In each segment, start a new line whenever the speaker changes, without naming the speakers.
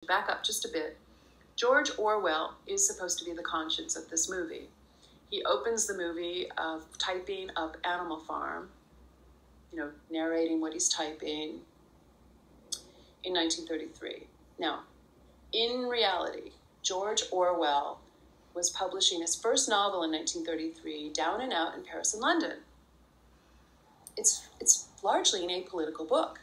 back up just a bit. George Orwell is supposed to be the conscience of this movie. He opens the movie of typing up Animal Farm, narrating what he's typing in 1933. Now, in reality, George Orwell was publishing his first novel in 1933, Down and Out in Paris and London. It's largely an apolitical book.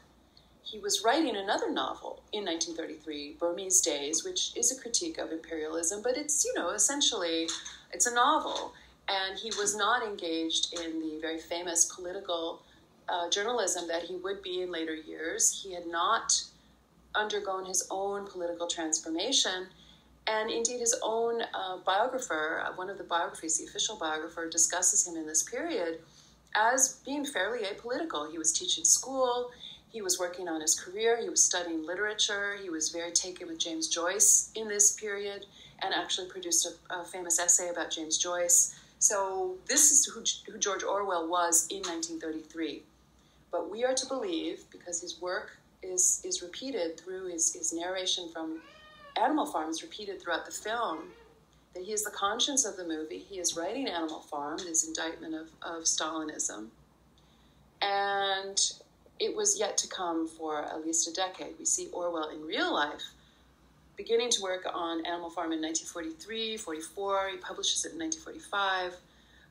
He was writing another novel in 1933, Burmese Days, which is a critique of imperialism, but it's, essentially, it's a novel. And he was not engaged in the very famous political journalism that he would be in later years. He had not undergone his own political transformation. And indeed, his own biographer, one of the biographies, the official biographer, discusses him in this period as being fairly apolitical. He was teaching school. He was working on his career. He was studying literature. He was very taken with James Joyce in this period and actually produced a famous essay about James Joyce. So this is who George Orwell was in 1933. But we are to believe, because his work is repeated through his narration from Animal Farm is repeated throughout the film, that he is the conscience of the movie. He is writing Animal Farm, his indictment of Stalinism. And it was yet to come for at least a decade. We see Orwell in real life beginning to work on Animal Farm in 1943, 44. He publishes it in 1945.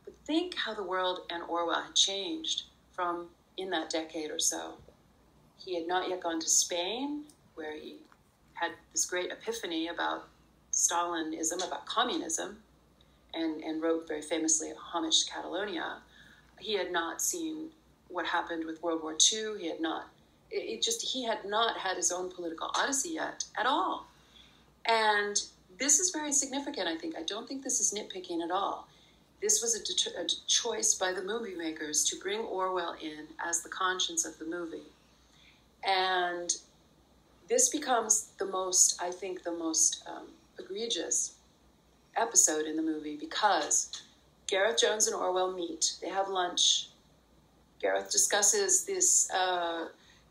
But think how the world and Orwell had changed from in that decade or so. He had not yet gone to Spain, where he had this great epiphany about Stalinism, about communism, and wrote very famously Homage to Catalonia. He had not seen what happened with World War II. He had not had his own political odyssey yet at all. And this is very significant, I think. I don't think this is nitpicking at all. This was a choice by the movie makers to bring Orwell in as the conscience of the movie. And this becomes the most egregious episode in the movie, because Gareth Jones and Orwell meet. They have lunch. Gareth discusses this,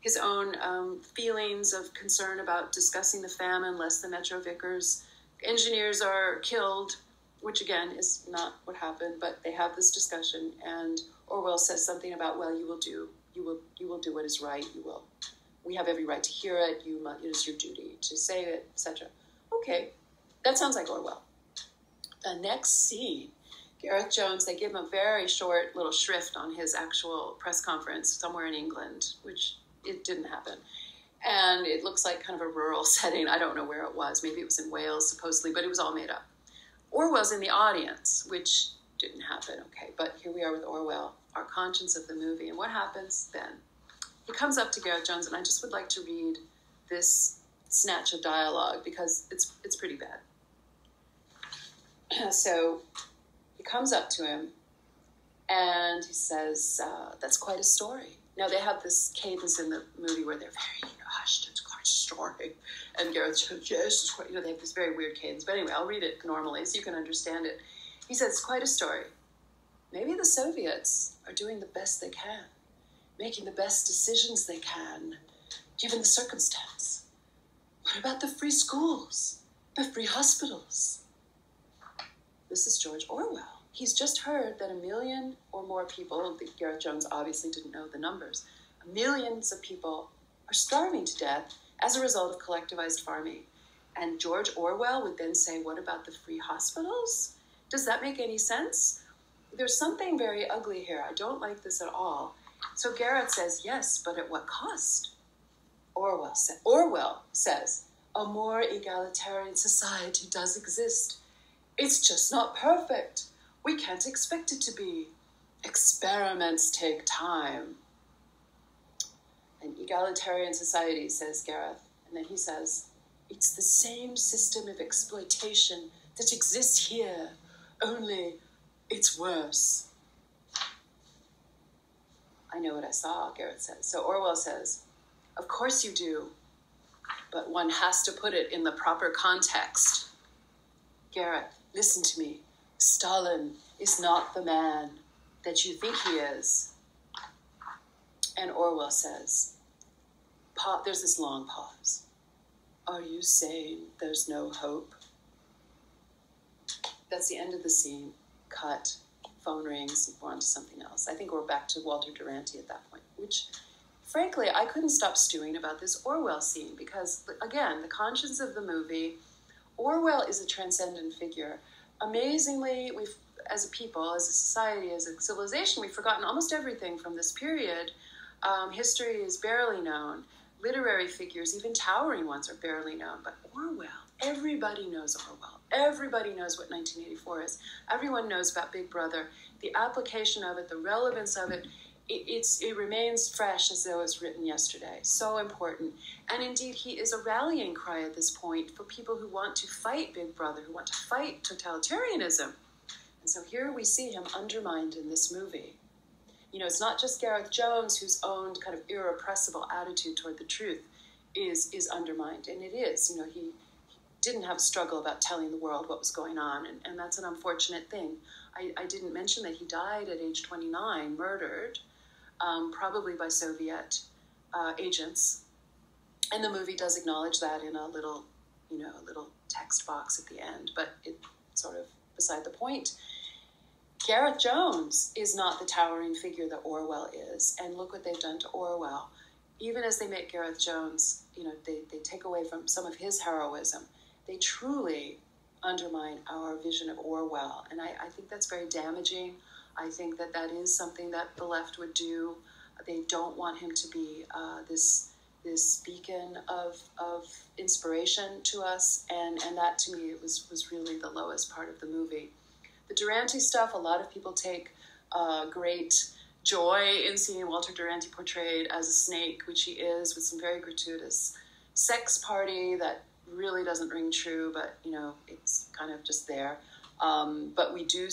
his own feelings of concern about discussing the famine, lest the Metro Vickers engineers are killed, which again is not what happened, but they have this discussion, and Orwell says something about, well, you will do what is right. We have every right to hear it. It is your duty to say it, etc. Okay, that sounds like Orwell. The next scene, Gareth Jones, they give him a very short little shrift on his actual press conference somewhere in England, which it didn't happen. And it looks like kind of a rural setting. I don't know where it was. Maybe it was in Wales, supposedly, but it was all made up. Orwell's in the audience, which didn't happen, okay. But here we are with Orwell, our conscience of the movie. And what happens then? He comes up to Gareth Jones, and I just would like to read this snatch of dialogue because it's pretty bad. So he comes up to him, and he says, that's quite a story. Now, they have this cadence in the movie where they're very, hushed, it's quite a story. And Gareth Jones, yes, it's quite, they have this very weird cadence. But anyway, I'll read it normally so you can understand it. He says, it's quite a story. Maybe the Soviets are doing the best they can, making the best decisions they can, given the circumstance. What about the free schools, the free hospitals? This is George Orwell. He's just heard that 1 million or more people, Gareth Jones obviously didn't know the numbers, millions of people are starving to death as a result of collectivized farming. And George Orwell would then say, what about the free hospitals? Does that make any sense? There's something very ugly here. I don't like this at all. So Gareth says, yes, but at what cost? Orwell says, a more egalitarian society does exist. It's just not perfect. We can't expect it to be. Experiments take time. An egalitarian society, says Gareth. And then he says, it's the same system of exploitation that exists here, only it's worse. I know what I saw, Gareth says. So Orwell says, of course you do, but one has to put it in the proper context. Gareth, listen to me. Stalin is not the man that you think he is. And Orwell says, there's this long pause. Are you saying there's no hope? That's the end of the scene. Cut. Phone rings, and we're on to something else. I think we're back to Walter Duranty at that point, which, frankly, I couldn't stop stewing about this Orwell scene because, again, the conscience of the movie, Orwell is a transcendent figure. Amazingly, we've, as a people, as a society, as a civilization, we've forgotten almost everything from this period. History is barely known. Literary figures, even towering ones, are barely known. But Orwell, everybody knows Orwell. Everybody knows what 1984 is. Everyone knows about Big Brother. The application of it, the relevance of it, it remains fresh as though it was written yesterday. So important. And indeed, he is a rallying cry at this point for people who want to fight Big Brother, who want to fight totalitarianism. And so here we see him undermined in this movie. You know, it's not just Gareth Jones whose own kind of irrepressible attitude toward the truth is undermined. And it is, you know, he didn't have a struggle about telling the world what was going on. And that's an unfortunate thing. I didn't mention that he died at age 29, murdered, probably by Soviet agents. And the movie does acknowledge that in a little text box at the end, but it's sort of beside the point. Gareth Jones is not the towering figure that Orwell is, and look what they've done to Orwell. Even as they make Gareth Jones, you know, they take away from some of his heroism. They truly undermine our vision of Orwell, and I think that's very damaging. I think that is something that the left would do. They don't want him to be this beacon of inspiration to us, and that to me was really the lowest part of the movie. The Duranty stuff, a lot of people take great joy in seeing Walter Duranty portrayed as a snake, which he is, with some very gratuitous sex party that really doesn't ring true, but, you know, it's kind of just there. But we do